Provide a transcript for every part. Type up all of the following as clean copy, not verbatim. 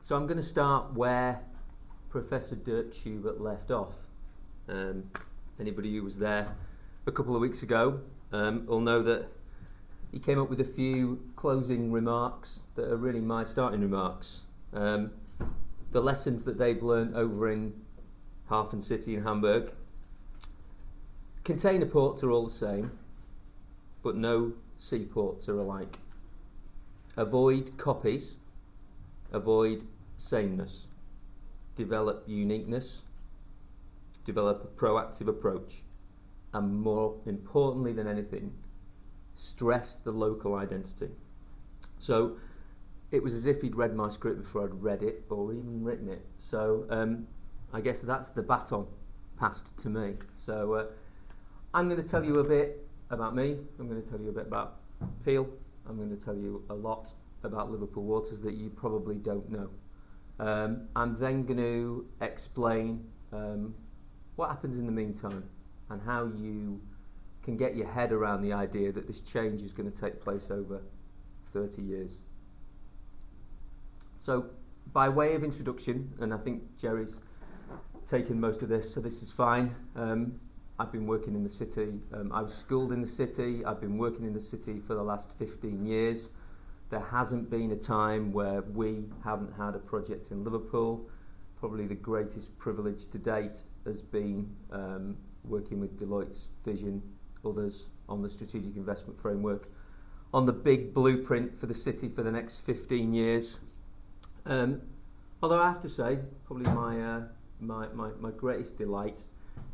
So I'm going to start where Professor Dirk Schubert left off. Anybody who was there a couple of weeks ago will know that he came up with a few closing remarks that are really my starting remarks. The lessons that they've learned over in Hafen City in Hamburg. Container ports are all the same, but no seaports are alike. Avoid copies, avoid sameness, develop uniqueness, develop a proactive approach, and more importantly than anything, stress the local identity. So it was as if he'd read my script before I'd read it or even written it. So I guess that's the baton passed to me. So I'm going to tell you a bit about me. I'm going to tell you a bit about Peel. I'm going to tell you a lot about Liverpool Waters that you probably don't know. I'm then going to explain what happens in the meantime and how you can get your head around the idea that this change is going to take place over 30 years. So by way of introduction, and I think Jerry's taken most of this, so this is fine. I've been working in the city. I was schooled in the city. I've been working in the city for the last 15 years. There hasn't been a time where we haven't had a project in Liverpool. Probably the greatest privilege to date has been working with Deloitte's vision, others on the Strategic Investment Framework, on the big blueprint for the city for the next 15 years. Although I have to say, probably my greatest delight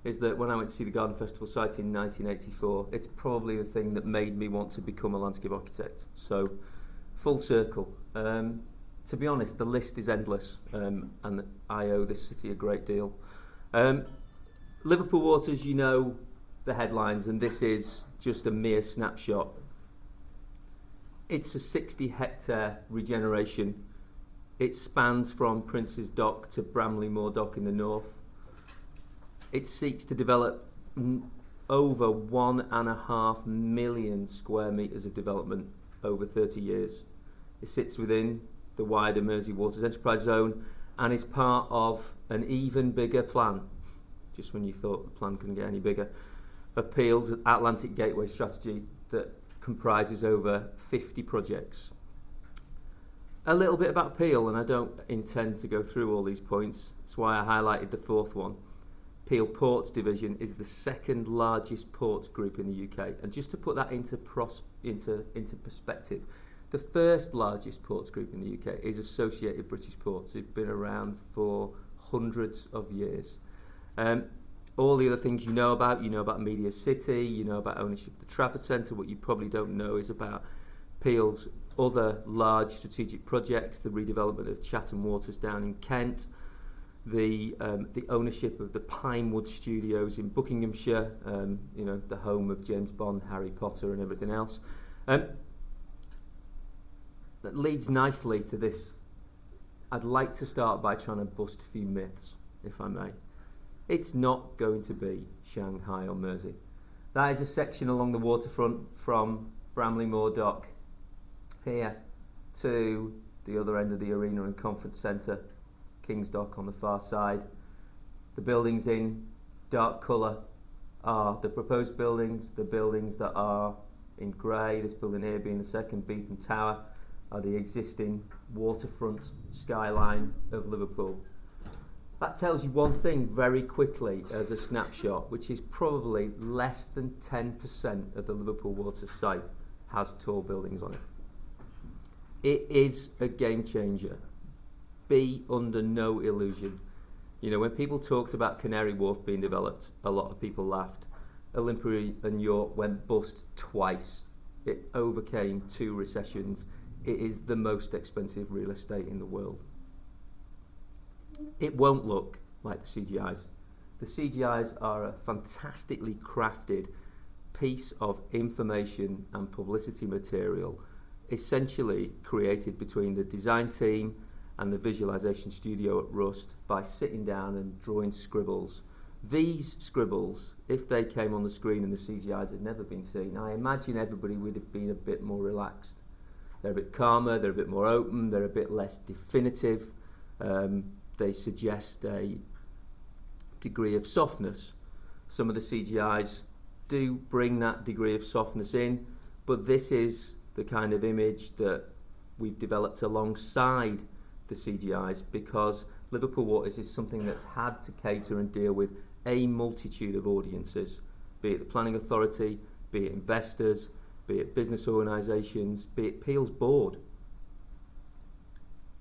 is that when I went to see the Garden Festival site in 1984, it's probably the thing that made me want to become a landscape architect. So, full circle. To be honest, the list is endless, and I owe this city a great deal. Liverpool Waters, you know the headlines, and this is just a mere snapshot. It's a 60-hectare regeneration. It spans from Prince's Dock to Bramley Moor Dock in the north. It seeks to develop over 1.5 million square metres of development over 30 years. It sits within the wider Mersey Waters Enterprise Zone and is part of an even bigger plan, just when you thought the plan couldn't get any bigger, of Peel's Atlantic Gateway strategy that comprises over 50 projects. A little bit about Peel, and I don't intend to go through all these points. That's why I highlighted the fourth one. Peel Ports Division is the second largest ports group in the UK, and just to put that into perspective, the first largest ports group in the UK is Associated British Ports, who've been around for hundreds of years. All the other things you know about Media City, you know about ownership of the Trafford Centre. What you probably don't know is about Peel's other large strategic projects, the redevelopment of Chatham Waters down in Kent, the ownership of the Pinewood Studios in Buckinghamshire, the home of James Bond, Harry Potter and everything else. That leads nicely to this. I'd like to start by trying to bust a few myths, if I may. It's not going to be Shanghai on Mersey. That is a section along the waterfront from Bramley Moor Dock here to the other end of the arena and conference centre, King's Dock on the far side. The buildings in dark colour are the proposed buildings. The buildings that are in grey, this building here being the second Beetham Tower, are the existing waterfront skyline of Liverpool. That tells you one thing very quickly as a snapshot, which is probably less than 10% of the Liverpool Waters site has tall buildings on it. It is a game changer. Be under no illusion. When people talked about Canary Wharf being developed, a lot of people laughed. Olympia and York went bust twice. It overcame 2 recessions. It is the most expensive real estate in the world. It won't look like the CGIs. The CGIs are a fantastically crafted piece of information and publicity material, essentially created between the design team and the visualization studio at Rust by sitting down and drawing scribbles. These scribbles, if they came on the screen and the CGIs had never been seen, I imagine everybody would have been a bit more relaxed. They're a bit calmer, they're a bit more open, they're a bit less definitive. They suggest a degree of softness. Some of the CGIs do bring that degree of softness in, but this is the kind of image that we've developed alongside the CGIs, because Liverpool Waters is something that's had to cater and deal with a multitude of audiences, be it the planning authority, be it investors, be it business organisations, be it Peel's board.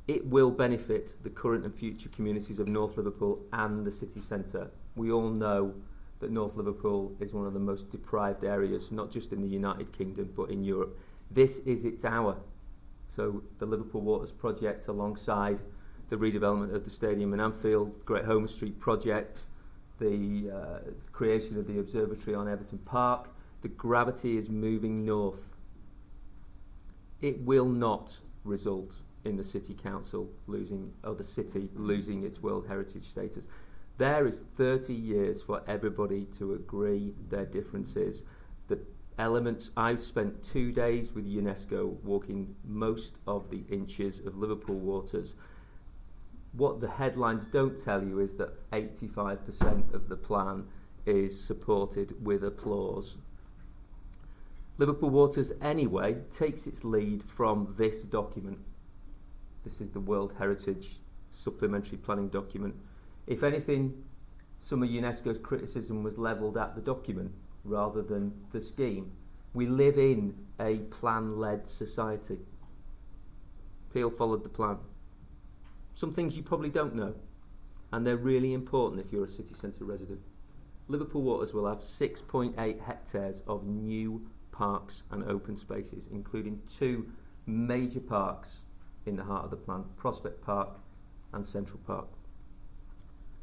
It will benefit the current and future communities of North Liverpool and the city centre. We all know that North Liverpool is one of the most deprived areas, not just in the United Kingdom, but in Europe. This is its hour. So the Liverpool Waters project, alongside the redevelopment of the stadium in Anfield, Great Home Street project, the creation of the observatory on Everton Park, the gravity is moving north. It will not result in the city council losing, or the city losing its World Heritage status. There is 30 years for everybody to agree their differences. The elements, I've spent 2 days with UNESCO walking most of the inches of Liverpool Waters. What the headlines don't tell you is that 85% of the plan is supported with applause. Liverpool Waters, anyway, takes its lead from this document. This is the World Heritage Supplementary Planning document. If anything, some of UNESCO's criticism was levelled at the document rather than the scheme. We live in a plan-led society. Peel followed the plan. Some things you probably don't know, and they're really important if you're a city centre resident. Liverpool Waters will have 6.8 hectares of new parks and open spaces, including 2 major parks in the heart of the plan, Prospect Park and Central Park.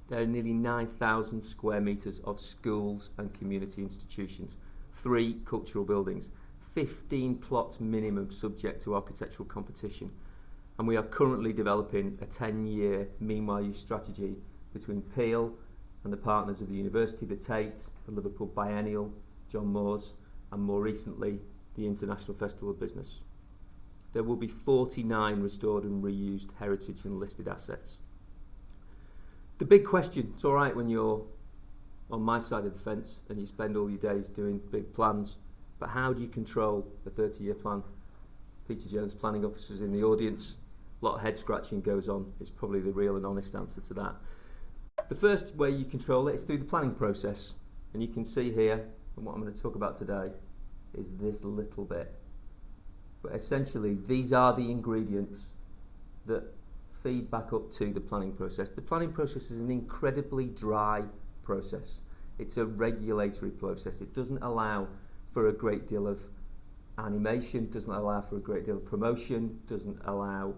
There are nearly 9,000 square metres of schools and community institutions, 3 cultural buildings, 15 plots minimum subject to architectural competition, and we are currently developing a 10-year meanwhile use strategy between Peel and the partners of the university, the Tate, the Liverpool Biennial, John Moores, and more recently the International Festival of Business. There will be 49 restored and reused heritage and listed assets. The big question, it's all right when you're on my side of the fence and you spend all your days doing big plans, but how do you control the 30-year plan? Peter Jones, planning officers in the audience, a lot of head scratching goes on. It's probably the real and honest answer to that. The first way you control it is through the planning process, and you can see here, and what I'm going to talk about today is this little bit. But essentially, these are the ingredients that feed back up to the planning process. The planning process is an incredibly dry process. It's a regulatory process. It doesn't allow for a great deal of animation, doesn't allow for a great deal of promotion, doesn't allow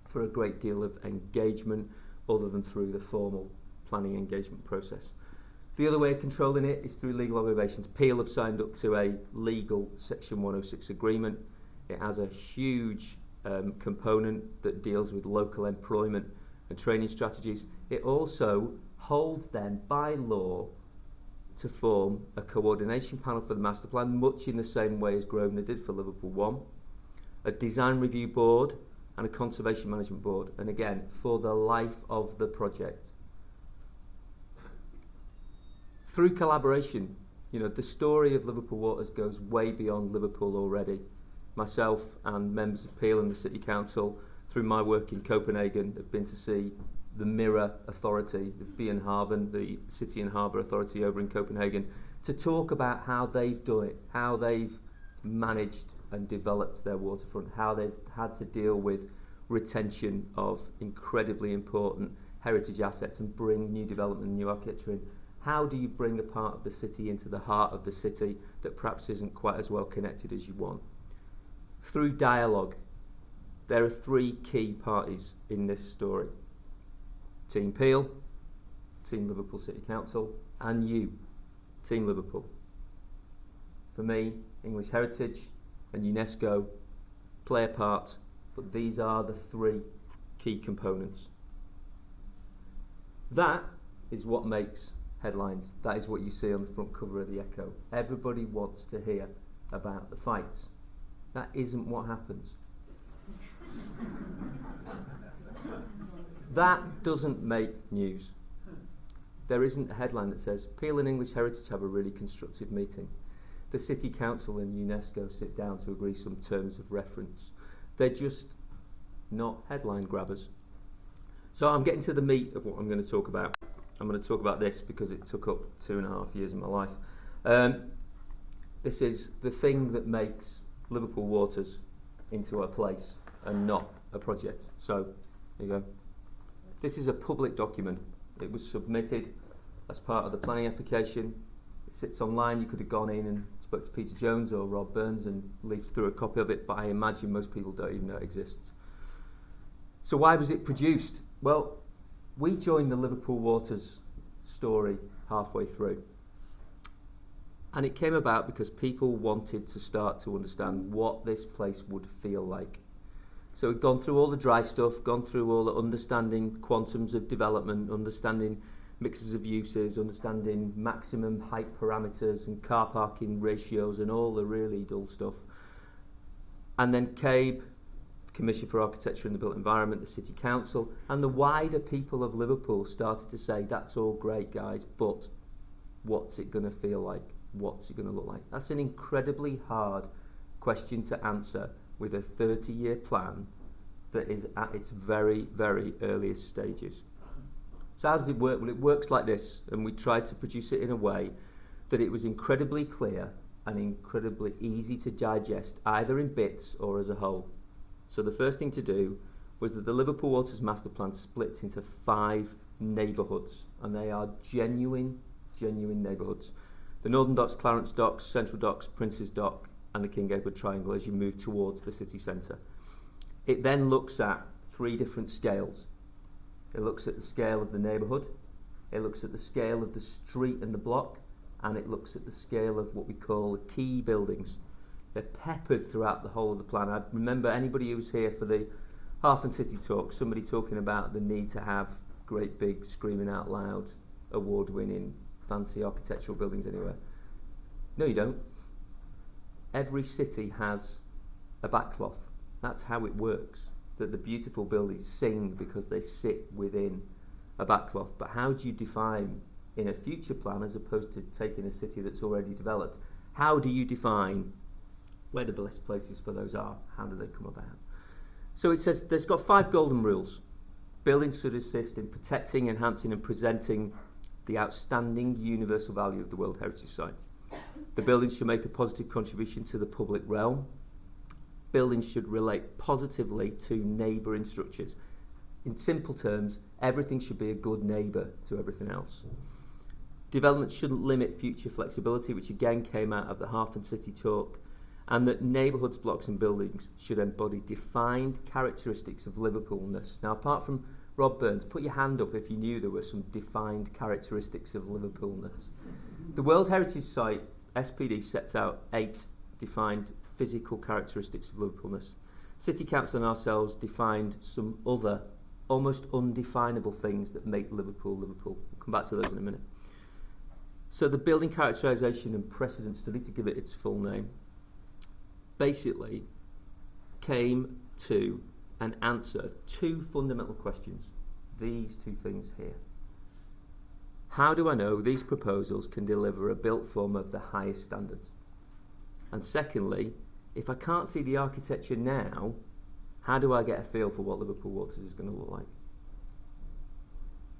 for a great deal of engagement other than through the formal planning engagement process. The other way of controlling it is through legal obligations. Peel have signed up to a legal Section 106 agreement. It has a huge component that deals with local employment and training strategies. It also holds them by law to form a coordination panel for the master plan, much in the same way as Grosvenor did for Liverpool 1, a design review board and a conservation management board, and again, for the life of the project. Through collaboration, the story of Liverpool Waters goes way beyond Liverpool already. Myself and members of Peel and the City Council, through my work in Copenhagen, have been to see the Mirror Authority, the Byen-Haven, the City and Harbour Authority over in Copenhagen, to talk about how they've done it, how they've managed and developed their waterfront, how they've had to deal with retention of incredibly important heritage assets and bring new development and new architecture in. How do you bring a part of the city into the heart of the city that perhaps isn't quite as well connected as you want? Through dialogue. There are 3 key parties in this story. Team Peel, Team Liverpool City Council, and you, Team Liverpool. For me, English Heritage and UNESCO play a part, but these are the 3 key components. That is what makes headlines. That is what you see on the front cover of the Echo. Everybody wants to hear about the fights. That isn't what happens. That doesn't make news. There isn't a headline that says, Peel and English Heritage have a really constructive meeting. The City Council and UNESCO sit down to agree some terms of reference. They're just not headline grabbers. So I'm getting to the meat of what I'm going to talk about. I'm going to talk about this because it took up 2.5 years of my life. This is the thing that makes Liverpool Waters into a place and not a project. So, there you go. This is a public document. It was submitted as part of the planning application. It sits online. You could have gone in and spoke to Peter Jones or Rob Burns and leafed through a copy of it, but I imagine most people don't even know it exists. So why was it produced? Well, we joined the Liverpool Waters story halfway through. And it came about because people wanted to start to understand what this place would feel like. So we'd gone through all the dry stuff, gone through all the understanding quantums of development, understanding mixes of uses, understanding maximum height parameters and car parking ratios and all the really dull stuff. And then CABE, Commission for Architecture and the Built Environment, the City Council, and the wider people of Liverpool started to say, that's all great, guys, but what's it going to feel like? What's it going to look like? That's an incredibly hard question to answer with a 30-year plan that is at its very, very earliest stages. So how does it work? Well, it works like this, and we tried to produce it in a way that it was incredibly clear and incredibly easy to digest, either in bits or as a whole. So the first thing to do was that the Liverpool Waters Master Plan splits into 5 neighbourhoods, and they are genuine neighbourhoods. The Northern Docks, Clarence Docks, Central Docks, Prince's Dock, and the King Edward Triangle as you move towards the city centre. It then looks at 3 different scales. It looks at the scale of the neighbourhood, it looks at the scale of the street and the block, and it looks at the scale of what we call key buildings. They're peppered throughout the whole of the plan. I remember anybody who was here for the Half and City talk, somebody talking about the need to have great big, screaming out loud, award-winning, fancy architectural buildings anywhere. No, you don't. Every city has a backcloth. That's how it works. That the beautiful buildings sing because they sit within a backcloth. But how do you define in a future plan, as opposed to taking a city that's already developed, how do you define where the best places for those are? How do they come about? So it says there's got 5 golden rules. Buildings should assist in protecting, enhancing and presenting the outstanding universal value of the World Heritage Site. The buildings should make a positive contribution to the public realm. Buildings should relate positively to neighbouring structures. In simple terms, everything should be a good neighbour to everything else. Development shouldn't limit future flexibility, which again came out of the Half and City talk, and that neighbourhoods, blocks and buildings should embody defined characteristics of Liverpoolness. Now, apart from Rob Burns, put your hand up if you knew there were some defined characteristics of Liverpoolness. The World Heritage Site, SPD, sets out 8 defined physical characteristics of Liverpoolness. City Council and ourselves defined some other, almost undefinable things that make Liverpool Liverpool. We'll come back to those in a minute. So the building characterisation and precedent study, to give it its full name, basically came to an answer 2 fundamental questions. These 2 things here. How do I know these proposals can deliver a built form of the highest standards? And secondly, if I can't see the architecture now, how do I get a feel for what Liverpool Waters is going to look like?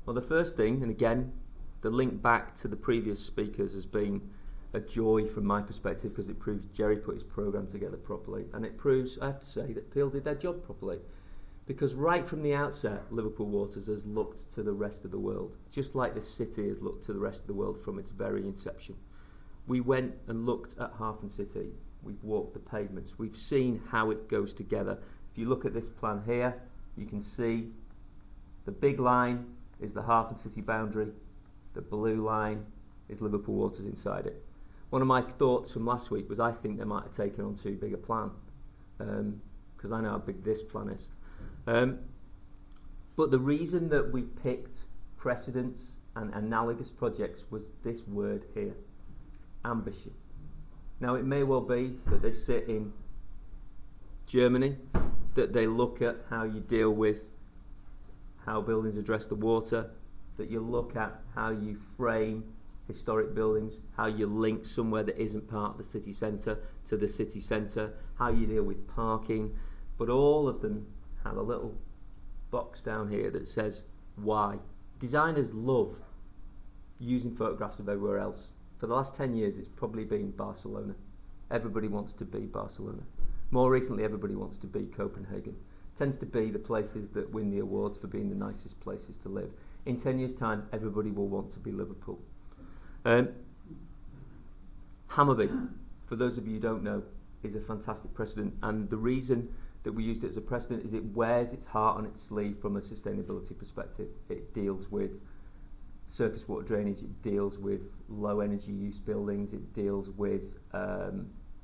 Well, the first thing, and again, the link back to the previous speakers has been a joy from my perspective, because it proves Jerry put his programme together properly, and it proves, I have to say, that Peel did their job properly. Because right from the outset, Liverpool Waters has looked to the rest of the world, just like the city has looked to the rest of the world from its very inception. We went and looked at Half and City, we've walked the pavements, we've seen how it goes together. If you look at this plan here, you can see the big line is the Half and City boundary, the blue line is Liverpool Waters inside it. One of my thoughts from last week was I think they might have taken on too big a plan, because I know how big this plan is. But the reason that we picked precedents and analogous projects was this word here, ambition. Now it may well be that they sit in Germany, that they look at how you deal with how buildings address the water, that you look at how you frame historic buildings, how you link somewhere that isn't part of the city centre to the city centre, how you deal with parking, but all of them have a little box down here that says why. Designers love using photographs of everywhere else. For the last 10 years it's probably been Barcelona. Everybody wants to be Barcelona. More recently everybody wants to be Copenhagen. Tends to be the places that win the awards for being the nicest places to live. In 10 years time everybody will want to be Liverpool. Hammarby, for those of you who don't know, is a fantastic precedent, and the reason that we used it as a precedent is it wears its heart on its sleeve from a sustainability perspective. It deals with surface water drainage, it deals with low energy use buildings, it deals with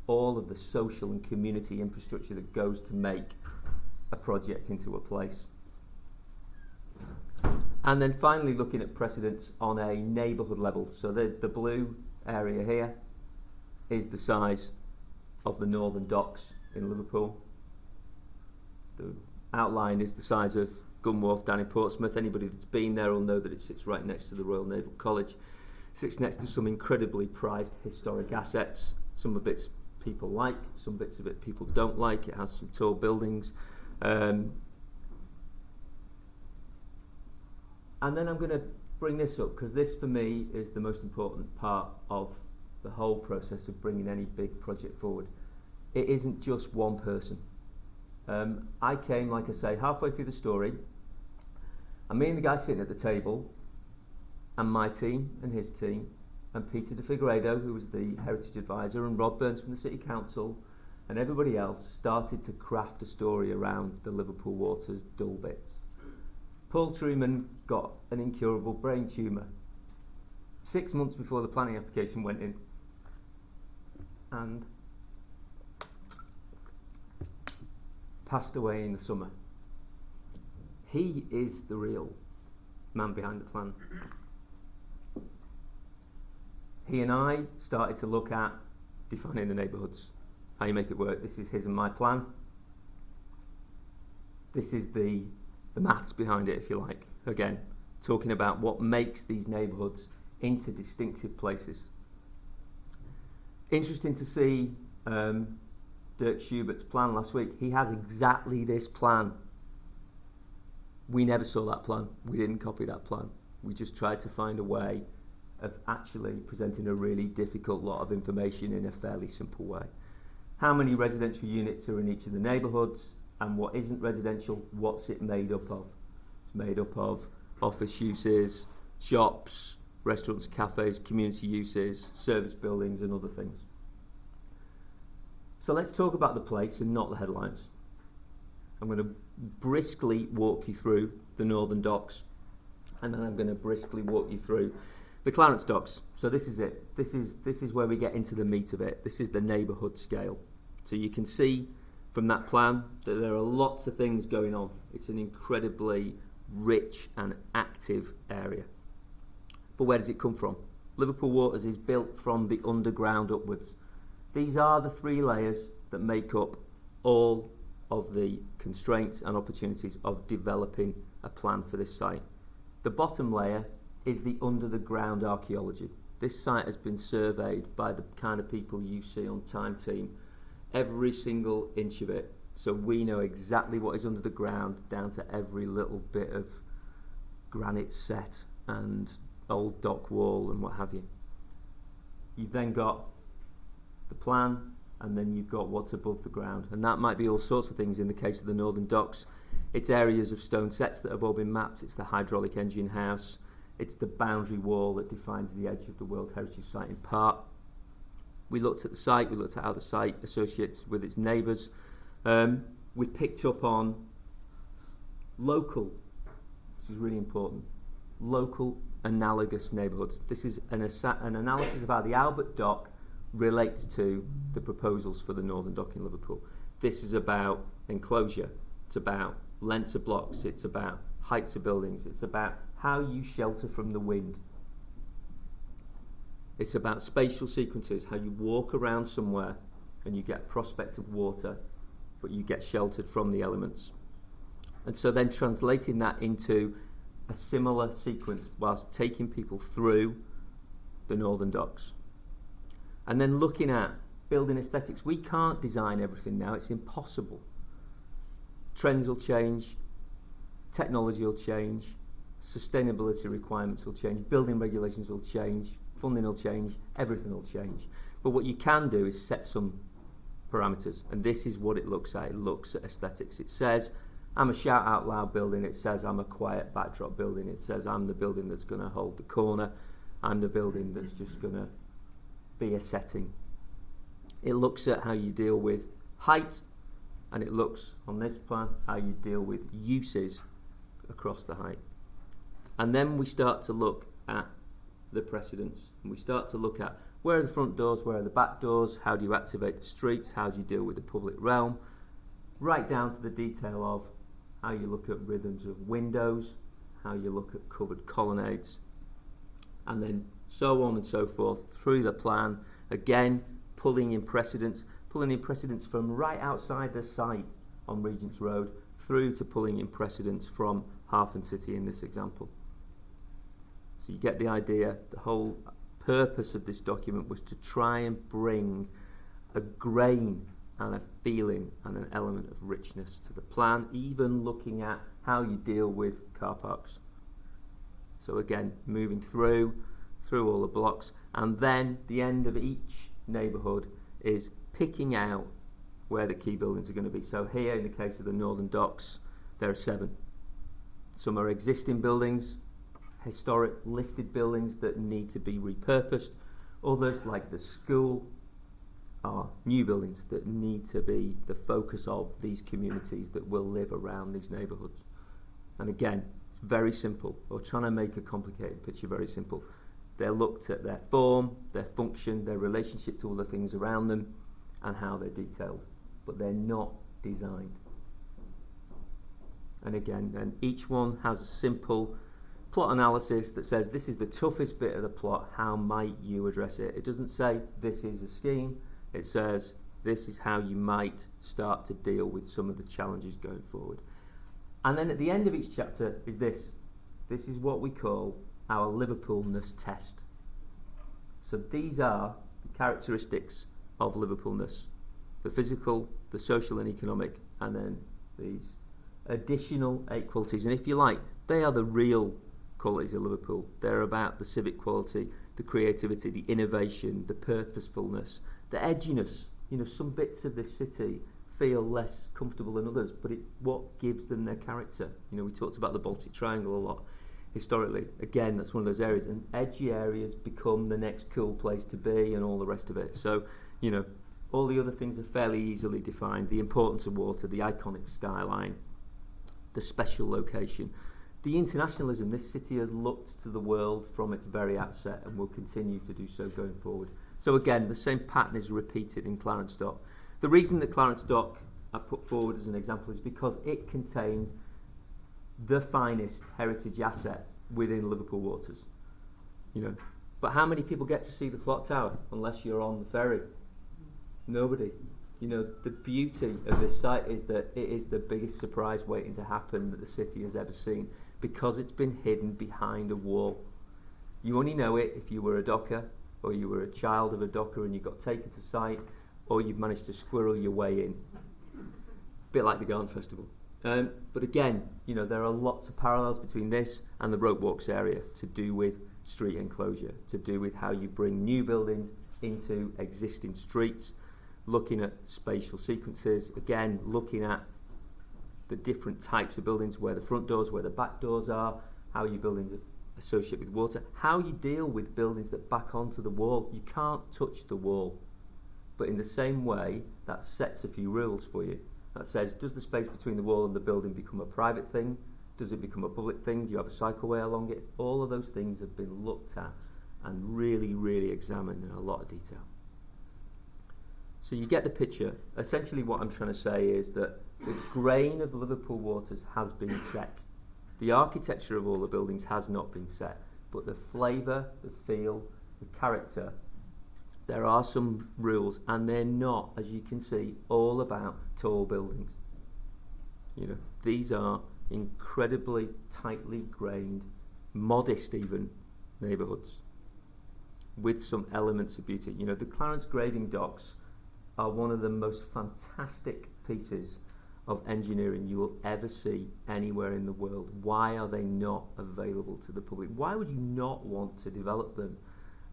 all of the social and community infrastructure that goes to make a project into a place. And then finally looking at precedents on a neighbourhood level. So the blue area here is the size of the northern docks in Liverpool. The outline is the size of Gunwharf down in Portsmouth. Anybody that's been there will know that it sits right next to the Royal Naval College. It sits next to some incredibly prized historic assets. Some of it's people like, some bits of it people don't like. It has some tall buildings. And then I'm going to bring this up because this for me is the most important part of the whole process of bringing any big project forward. It isn't just one person. I came, like I say, halfway through the story, and me and the guy sitting at the table, and my team and his team, and Peter de Figueiredo, who was the heritage advisor, and Rob Burns from the City Council, and everybody else started to craft a story around the Liverpool Water's dull bits. Paul Truman got an incurable brain tumour 6 months before the planning application went in, and passed away in the summer. He is the real man behind the plan. He and I started to look at defining the neighbourhoods, how you make it work. This is his and my plan. This is the maths behind it, if you like. Again, talking about what makes these neighbourhoods into distinctive places. Interesting to see Dirk Schubert's plan last week. He has exactly this plan. We never saw that plan. We didn't copy that plan. We just tried to find a way of actually presenting a really difficult lot of information in a fairly simple way. How many residential units are in each of the neighbourhoods, and what isn't residential, what's it made up of? It's made up of office uses, shops, restaurants, cafes, community uses, service buildings and other things. So let's talk about the place and not the headlines. I'm going to briskly walk you through the Northern Docks, and then I'm going to briskly walk you through the Clarence Docks. So this is it. This is where we get into the meat of it. This is the neighbourhood scale. So you can see from that plan that there are lots of things going on. It's an incredibly rich and active area. But where does it come from? Liverpool Waters is built from the underground upwards. These are the three layers that make up all of the constraints and opportunities of developing a plan for this site. The bottom layer is the under the ground archaeology. This site has been surveyed by the kind of people you see on Time Team, every single inch of it. So we know exactly what is under the ground, down to every little bit of granite set and old dock wall and what have you. You've then got the plan, and then you've got what's above the ground, and that might be all sorts of things. In the case of the Northern Docks, it's areas of stone sets that have all been mapped, it's the hydraulic engine house, it's the boundary wall that defines the edge of the World Heritage Site in part. We looked at the site, we looked at how the site associates with its neighbours. We picked up on local, this is really important, local analogous neighbourhoods. This is an analysis of how the Albert Dock relates to the proposals for the Northern Dock in Liverpool. This is about enclosure, it's about lengths of blocks, it's about heights of buildings, it's about how you shelter from the wind. It's about spatial sequences, how you walk around somewhere and you get prospect of water, but you get sheltered from the elements. And so then translating that into a similar sequence whilst taking people through the Northern Docks. And then looking at building aesthetics. We can't design everything now, it's impossible. Trends will change, technology will change, sustainability requirements will change, building regulations will change, funding will change, everything will change. But what you can do is set some parameters, and this is what it looks at. It looks at aesthetics. It says, I'm a shout out loud building. It says I'm a quiet backdrop building. It says I'm the building that's going to hold the corner. I'm the building that's just going to be a setting. It looks at how you deal with height, and it looks on this plan how you deal with uses across the height. And then we start to look at the precedents, and we start to look at where are the front doors, where are the back doors, how do you activate the streets, how do you deal with the public realm, right down to the detail of how you look at rhythms of windows, how you look at covered colonnades, and then so on and so forth through the plan. Again, pulling in precedents from right outside the site on Regent's Road through to pulling in precedents from Hartford City in this example. So you get the idea. The whole purpose of this document was to try and bring a grain and a feeling and an element of richness to the plan, even looking at how you deal with car parks. So again, moving through all the blocks, and then the end of each neighbourhood is picking out where the key buildings are going to be. So here, in the case of the Northern Docks, there are 7. Some are existing buildings, historic listed buildings that need to be repurposed. Others, like the school, are new buildings that need to be the focus of these communities that will live around these neighbourhoods. And again, it's very simple. We're trying to make a complicated picture very simple. They're looked at their form, their function, their relationship to all the things around them, and how they're detailed. But they're not designed. And again, then each one has a simple plot analysis that says this is the toughest bit of the plot, how might you address it? It doesn't say this is a scheme, it says this is how you might start to deal with some of the challenges going forward. And then at the end of each chapter is this. This is what we call our Liverpoolness test. So these are the characteristics of Liverpoolness: the physical, the social and economic, and then these additional 8 qualities. And if you like, they are the real qualities of Liverpool. They're about the civic quality, the creativity, the innovation, the purposefulness, the edginess. You know, some bits of this city feel less comfortable than others, but what gives them their character. You know, we talked about the Baltic Triangle a lot historically. Again, that's one of those areas, and edgy areas become the next cool place to be and all the rest of it. So, you know, all the other things are fairly easily defined. The importance of water, the iconic skyline, the special location. The internationalism. This city has looked to the world from its very outset and will continue to do so going forward. So again, the same pattern is repeated in Clarence Dock. The reason that Clarence Dock I put forward as an example is because it contains the finest heritage asset within Liverpool waters. You know, but how many people get to see the clock tower unless you're on the ferry? Nobody. You know, the beauty of this site is that it is the biggest surprise waiting to happen that the city has ever seen, because it's been hidden behind a wall. You only know it if you were a docker, or you were a child of a docker and you got taken to site, or you've managed to squirrel your way in. A bit like the Garden Festival. But again, you know, there are lots of parallels between this and the Rope Walks area to do with street enclosure, to do with how you bring new buildings into existing streets, looking at spatial sequences, again, looking at the different types of buildings, where the front doors, where the back doors are, how your buildings associate with water, how you deal with buildings that back onto the wall. You can't touch the wall. But in the same way, that sets a few rules for you. That says, does the space between the wall and the building become a private thing? Does it become a public thing? Do you have a cycleway along it? All of those things have been looked at and really, really examined in a lot of detail. So you get the picture. Essentially what I'm trying to say is that the grain of Liverpool waters has been set. The architecture of all the buildings has not been set, but the flavour, the feel, the character, there are some rules, and they're not, as you can see, all about tall buildings. You know, these are incredibly tightly grained, modest even, neighbourhoods with some elements of beauty. You know, the Clarence Graving docks are one of the most fantastic pieces of engineering you will ever see anywhere in the world. Why are they not available to the public? Why would you not want to develop them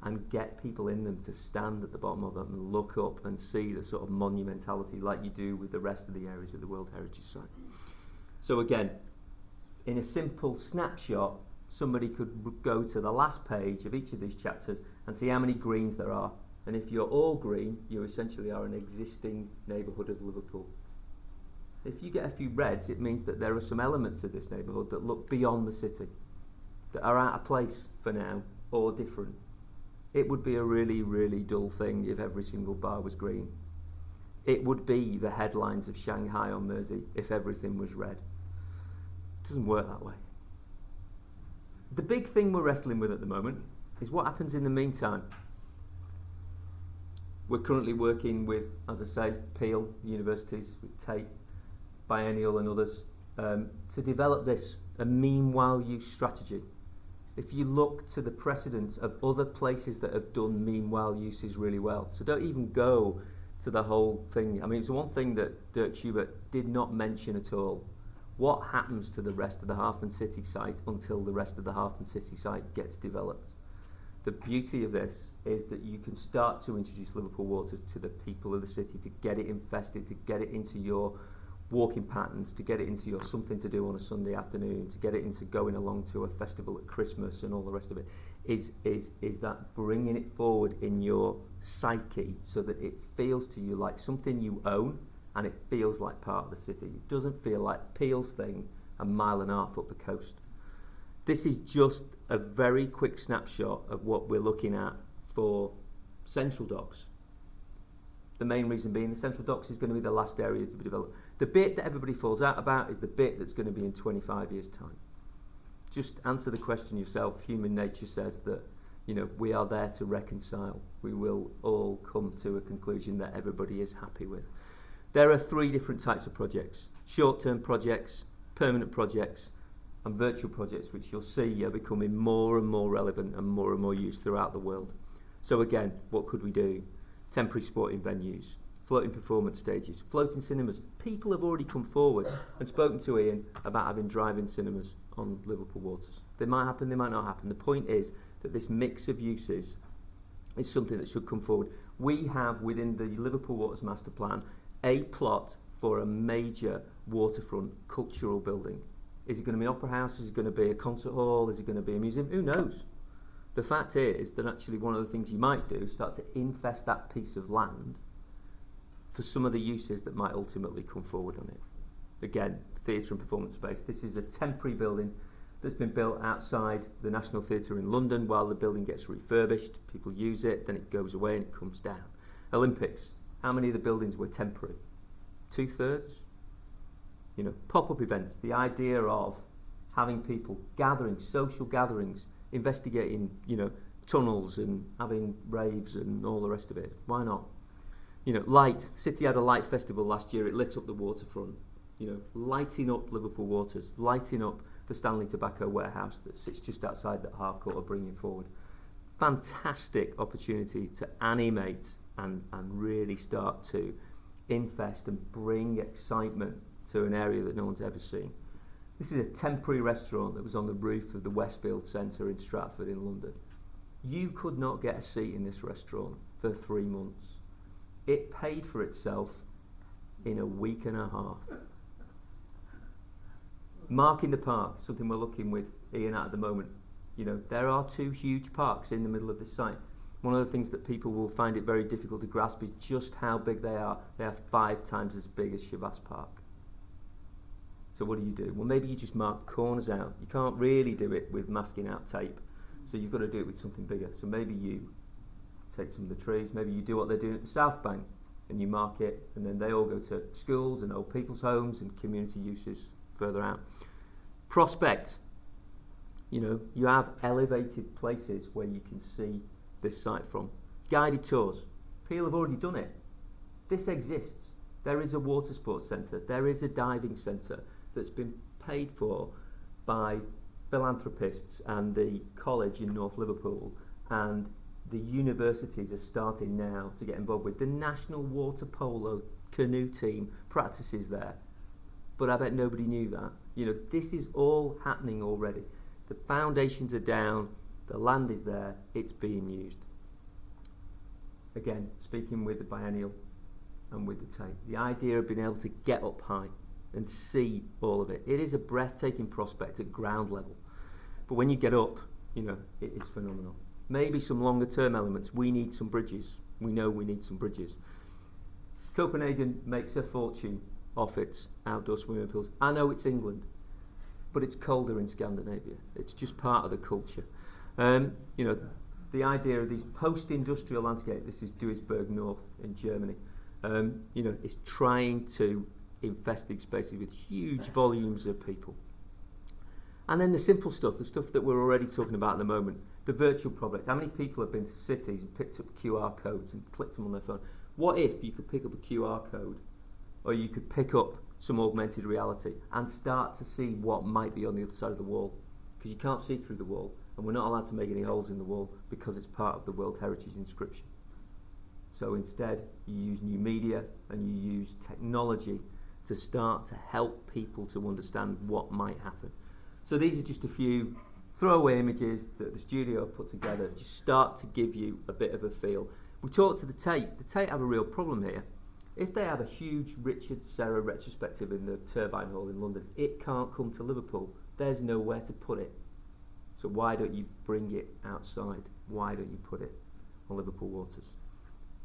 and get people in them to stand at the bottom of them and look up and see the sort of monumentality like you do with the rest of the areas of the World Heritage Site? So again, in a simple snapshot, somebody could go to the last page of each of these chapters and see how many greens there are. And if you're all green, you essentially are an existing neighbourhood of Liverpool. If you get a few reds, it means that there are some elements of this neighbourhood that look beyond the city, that are out of place for now, or different. It would be a really, really dull thing if every single bar was green. It would be the headlines of Shanghai on Mersey if everything was red. It doesn't work that way. The big thing we're wrestling with at the moment is what happens in the meantime. We're currently working with, as I say, Peel universities, with Tate, Biennial and others, to develop this, a meanwhile use strategy. If you look to the precedents of other places that have done meanwhile uses really well, so don't even go to the whole thing. I mean, it's one thing that Dirk Schubert did not mention at all. What happens to the rest of the Harfen City site until the rest of the Harfen City site gets developed? The beauty of this is that you can start to introduce Liverpool waters to the people of the city, to get it infested, to get it into your walking patterns, to get it into your something to do on a Sunday afternoon, to get it into going along to a festival at Christmas and all the rest of it, is that bringing it forward in your psyche so that it feels to you like something you own and it feels like part of the city. It doesn't feel like Peel's thing a mile and a half up the coast. This is just a very quick snapshot of what we're looking at for Central Docks. The main reason being the Central Docks is going to be the last areas to be developed. The bit that everybody falls out about is the bit that's going to be in 25 years' time. Just answer the question yourself. Human nature says that, you know, we are there to reconcile. We will all come to a conclusion that everybody is happy with. There are three different types of projects: short-term projects, permanent projects, and virtual projects, which you'll see are becoming more and more relevant and more used throughout the world. So again, what could we do? Temporary sporting venues, floating performance stages, floating cinemas. People have already come forward and spoken to Ian about having drive-in cinemas on Liverpool waters. They might happen, they might not happen. The point is that this mix of uses is something that should come forward. We have within the Liverpool Waters Master Plan a plot for a major waterfront cultural building. Is it going to be an opera house? Is it going to be a concert hall? Is it going to be a museum? Who knows? The fact is that actually one of the things you might do is start to infest that piece of land for some of the uses that might ultimately come forward on it. Again, theatre and performance space. This is a temporary building that's been built outside the National Theatre in London while the building gets refurbished. People use it, then it goes away and it comes down. Olympics. How many of the buildings were temporary? 2/3? You know, pop-up events. The idea of having people gathering, social gatherings, investigating, you know, tunnels and having raves and all the rest of it. Why not? You know, light. City had a light festival last year. It lit up the waterfront. You know, lighting up Liverpool waters, lighting up the Stanley Tobacco warehouse that sits just outside that Harcourt are bringing forward. Fantastic opportunity to animate and really start to infest and bring excitement to an area that no one's ever seen. This is a temporary restaurant that was on the roof of the Westfield Centre in Stratford in London. You could not get a seat in this restaurant for 3 months. It paid for itself in a week and a half. Mark in the Park, something we're looking with Ian at the moment. You know, there are 2 huge parks in the middle of the site. One of the things that people will find it very difficult to grasp is just how big they are. They are 5 times as big as Shavas Park. So what do? Well, maybe you just mark the corners out. You can't really do it with masking out tape. So you've got to do it with something bigger. So maybe you take some of the trees, maybe you do what they're doing at the South Bank and you mark it, and then they all go to schools and old people's homes and community uses further out. Prospect. You know, you have elevated places where you can see this site from. Guided tours. Peel have already done it. This exists. There is a water sports centre. There is a diving centre that's been paid for by philanthropists and the college in North Liverpool, and the universities are starting now to get involved with. The national water polo canoe team practices there, but I bet nobody knew that. You know, this is all happening already. The foundations are down, the land is there, it's being used. Again, speaking with the biennial and with the Tate, the idea of being able to get up high and see all of it. It is a breathtaking prospect at ground level. But when you get up, you know, it is phenomenal. Maybe some longer term elements. We need some bridges. We know we need some bridges. Copenhagen makes a fortune off its outdoor swimming pools. I know it's England, but it's colder in Scandinavia. It's just part of the culture. You know, the idea of these post-industrial landscape, this is Duisburg North in Germany, you know, is trying to infest these spaces with huge volumes of people. And then the simple stuff, the stuff that we're already talking about at the moment, the virtual product. How many people have been to cities and picked up QR codes and clicked them on their phone? What if you could pick up a QR code, or you could pick up some augmented reality and start to see what might be on the other side of the wall? Because you can't see through the wall, and we're not allowed to make any holes in the wall because it's part of the World Heritage Inscription. So instead, you use new media and you use technology to start to help people to understand what might happen. So these are just a few throwaway images that the studio put together, just start to give you a bit of a feel. We talked to the Tate. The Tate have a real problem here. If they have a huge Richard Serra retrospective in the Turbine Hall in London, it can't come to Liverpool. There's nowhere to put it. So why don't you bring it outside? Why don't you put it on Liverpool waters?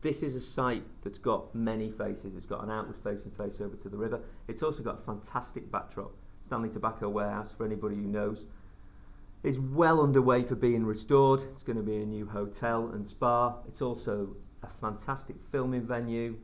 This is a site that's got many faces. It's got an outward-facing face over to the river. It's also got a fantastic backdrop. Stanley Tobacco Warehouse, for anybody who knows, is well underway for being restored. It's going to be a new hotel and spa. It's also a fantastic filming venue.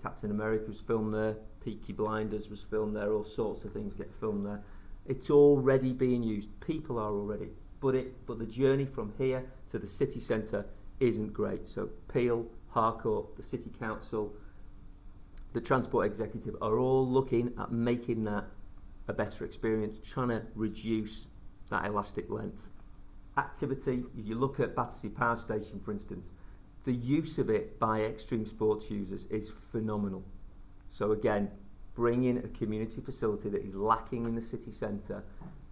Captain America was filmed there. Peaky Blinders was filmed there. All sorts of things get filmed there. It's already being used. People are already. But the journey from here to the city centre isn't great. So Peel, Harcourt, the City Council, the Transport Executive are all looking at making that a better experience, trying to reduce that elastic length. Activity, if you look at Battersea Power Station, for instance, the use of it by extreme sports users is phenomenal. So again, bringing a community facility that is lacking in the city centre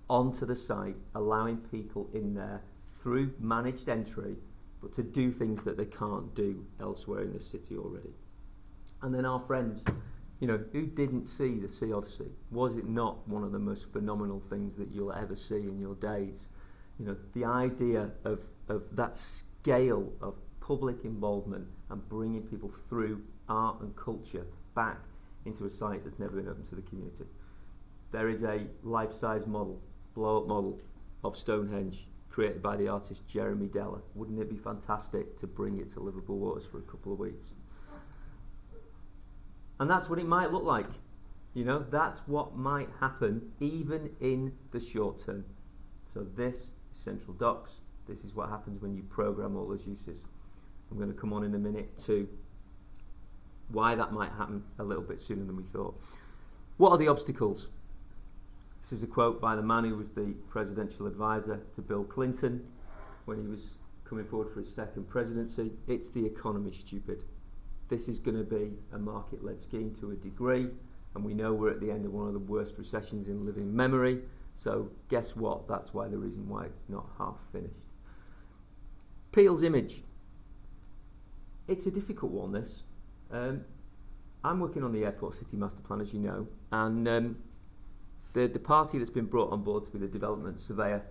onto the site, allowing people in there through managed entry, but to do things that they can't do elsewhere in the city already. And then our friends, you know, who didn't see the Sea Odyssey? Was it not one of the most phenomenal things that you'll ever see in your days? You know, the idea of that scale of public involvement and bringing people through art and culture back into a site that's never been open to the community. There is a life-size model, blow-up model of Stonehenge created by the artist Jeremy Deller. Wouldn't it be fantastic to bring it to Liverpool waters for a couple of weeks? And that's what it might look like. You know, that's what might happen even in the short term. So this is Central Docks. This is what happens when you program all those uses. I'm going to come on in a minute to why that might happen a little bit sooner than we thought. What are the obstacles? This is a quote by the man who was the presidential advisor to Bill Clinton when he was coming forward for his second presidency. It's the economy, stupid. This is going to be a market-led scheme to a degree, and we know we're at the end of one of the worst recessions in living memory. So guess what? That's why the reason why it's not half finished. Peel's image. It's a difficult one, this. I'm working on the Airport City Master Plan, as you know, and the party that's been brought on board to be the development surveyor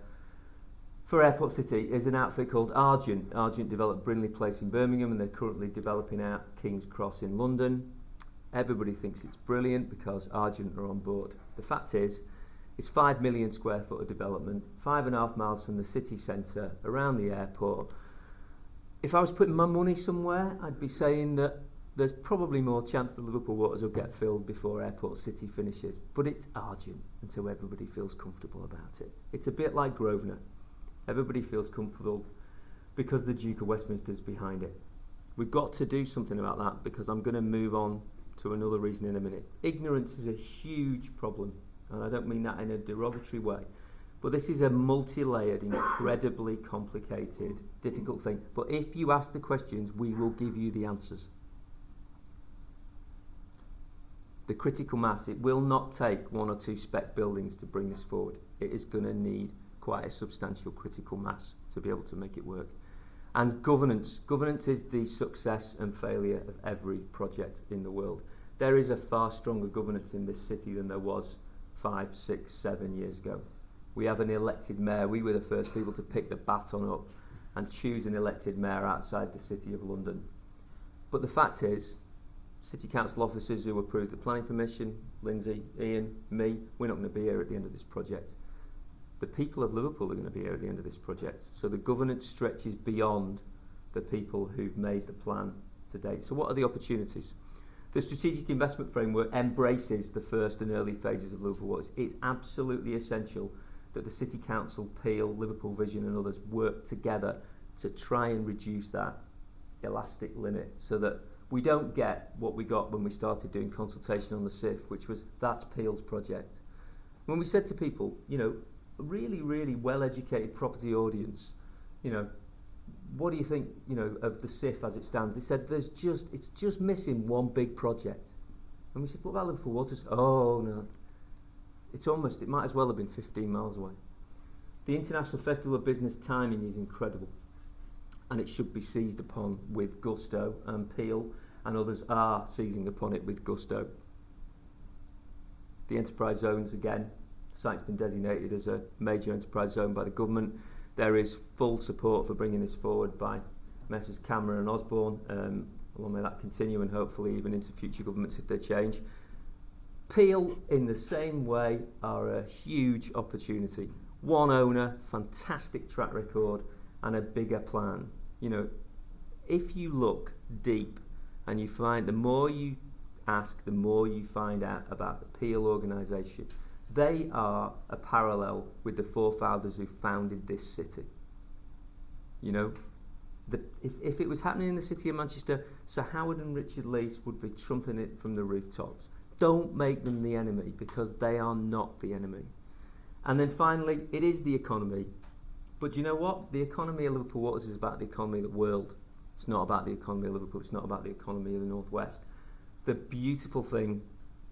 for Airport City is an outfit called Argent. Argent developed Brindley Place in Birmingham, and they're currently developing out King's Cross in London. Everybody thinks it's brilliant because Argent are on board. The fact is, it's 5 million square foot of development, 5.5 miles from the city centre, around the airport. If I was putting my money somewhere, I'd be saying that there's probably more chance the Liverpool waters will get filled before Airport City finishes. But it's Argent, and so everybody feels comfortable about it. It's a bit like Grosvenor. Everybody feels comfortable because the Duke of Westminster's behind it. We've got to do something about that, because I'm going to move on to another reason in a minute. Ignorance is a huge problem and I don't mean that in a derogatory way, but this is a multi-layered, incredibly complicated, difficult thing. But if you ask the questions, we will give you the answers. The critical mass, it will not take 1 or 2 spec buildings to bring this forward. It is going to need quite a substantial critical mass to be able to make it work. And governance is the success and failure of every project in the world. There is a far stronger governance in this city than there was 5, 6, 7 years ago. We have an elected mayor. We were the first people to pick the baton up and choose an elected mayor outside the City of London. But the fact is, City Council officers who approved the planning permission, Lindsay, Ian, me, we're not going to be here at the end of this project. The people of Liverpool are going to be here at the end of this project. So the governance stretches beyond the people who've made the plan to date. So what are the opportunities? The Strategic Investment Framework embraces the first and early phases of Liverpool Waters. It's absolutely essential that the City Council, Peel, Liverpool Vision and others work together to try and reduce that elastic limit so that we don't get what we got when we started doing consultation on the SIF, which was that's Peel's project. When we said to people, you know, a really, really well-educated property audience, you know, what do you think, you know, of the SIF as it stands? They said it's just missing one big project. And we said, what about Liverpool Waters? Oh no, it might as well have been 15 miles away. The International Festival of Business timing is incredible, and it should be seized upon with gusto, and Peel and others are seizing upon it with gusto. The enterprise zones, again, the site's been designated as a major enterprise zone by the government. There is full support for bringing this forward by Messrs Cameron and Osborne. Long may that continue, and hopefully even into future governments if they change. Peel, in the same way, are a huge opportunity. One owner, fantastic track record, and a bigger plan. You know, if you look deep and you find, the more you ask, the more you find out about the Peel organisation. They are a parallel with the forefathers who founded this city. You know, if it was happening in the city of Manchester, Sir Howard and Richard Leese would be trumpeting it from the rooftops. Don't make them the enemy, because they are not the enemy. And then finally, it is the economy. But you know what? The economy of Liverpool Waters is about the economy of the world. It's not about the economy of Liverpool. It's not about the economy of the North West. The beautiful thing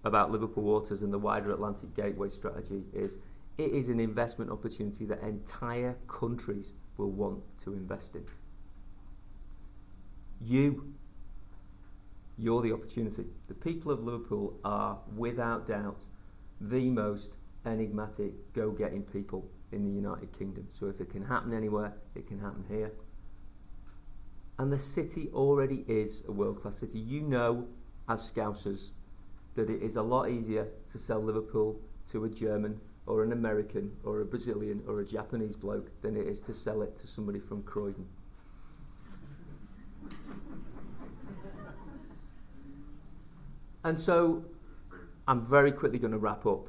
about Liverpool Waters and the wider Atlantic Gateway strategy is it is an investment opportunity that entire countries will want to invest in. You're the opportunity. The people of Liverpool are, without doubt, the most enigmatic, go-getting people in the United Kingdom. So if it can happen anywhere, it can happen here. And the city already is a world-class city. You know, as Scousers, that it is a lot easier to sell Liverpool to a German or an American or a Brazilian or a Japanese bloke than it is to sell it to somebody from Croydon. And so I'm very quickly going to wrap up.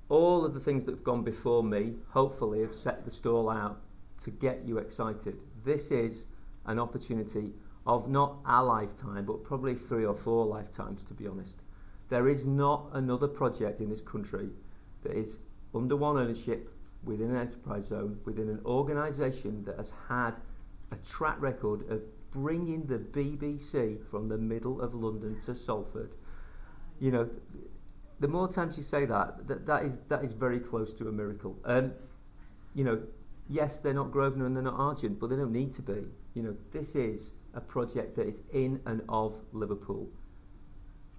All of the things that have gone before me hopefully have set the stall out to get you excited. This is an opportunity of not a lifetime, but probably 3 or 4 lifetimes, to be honest. There is not another project in this country that is under one ownership, within an enterprise zone, within an organisation that has had a track record of bringing the BBC from the middle of London to Salford. You know, the more times you say that is very close to a miracle. You know, yes, they're not Grosvenor and they're not Argent, but they don't need to be. You know, this is a project that is in and of Liverpool.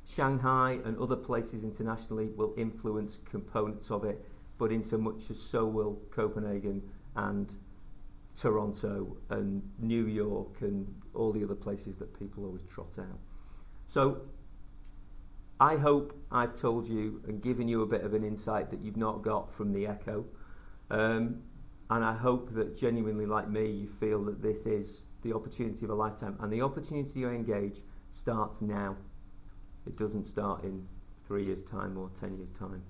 Shanghai and other places internationally will influence components of it, but in so much as so will Copenhagen and Toronto and New York and all the other places that people always trot out. So I hope I've told you and given you a bit of an insight that you've not got from the Echo. And I hope that genuinely, like me, you feel that this is the opportunity of a lifetime. And the opportunity to engage starts now. It doesn't start in 3 years' time or 10 years' time.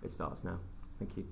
It starts now. Thank you.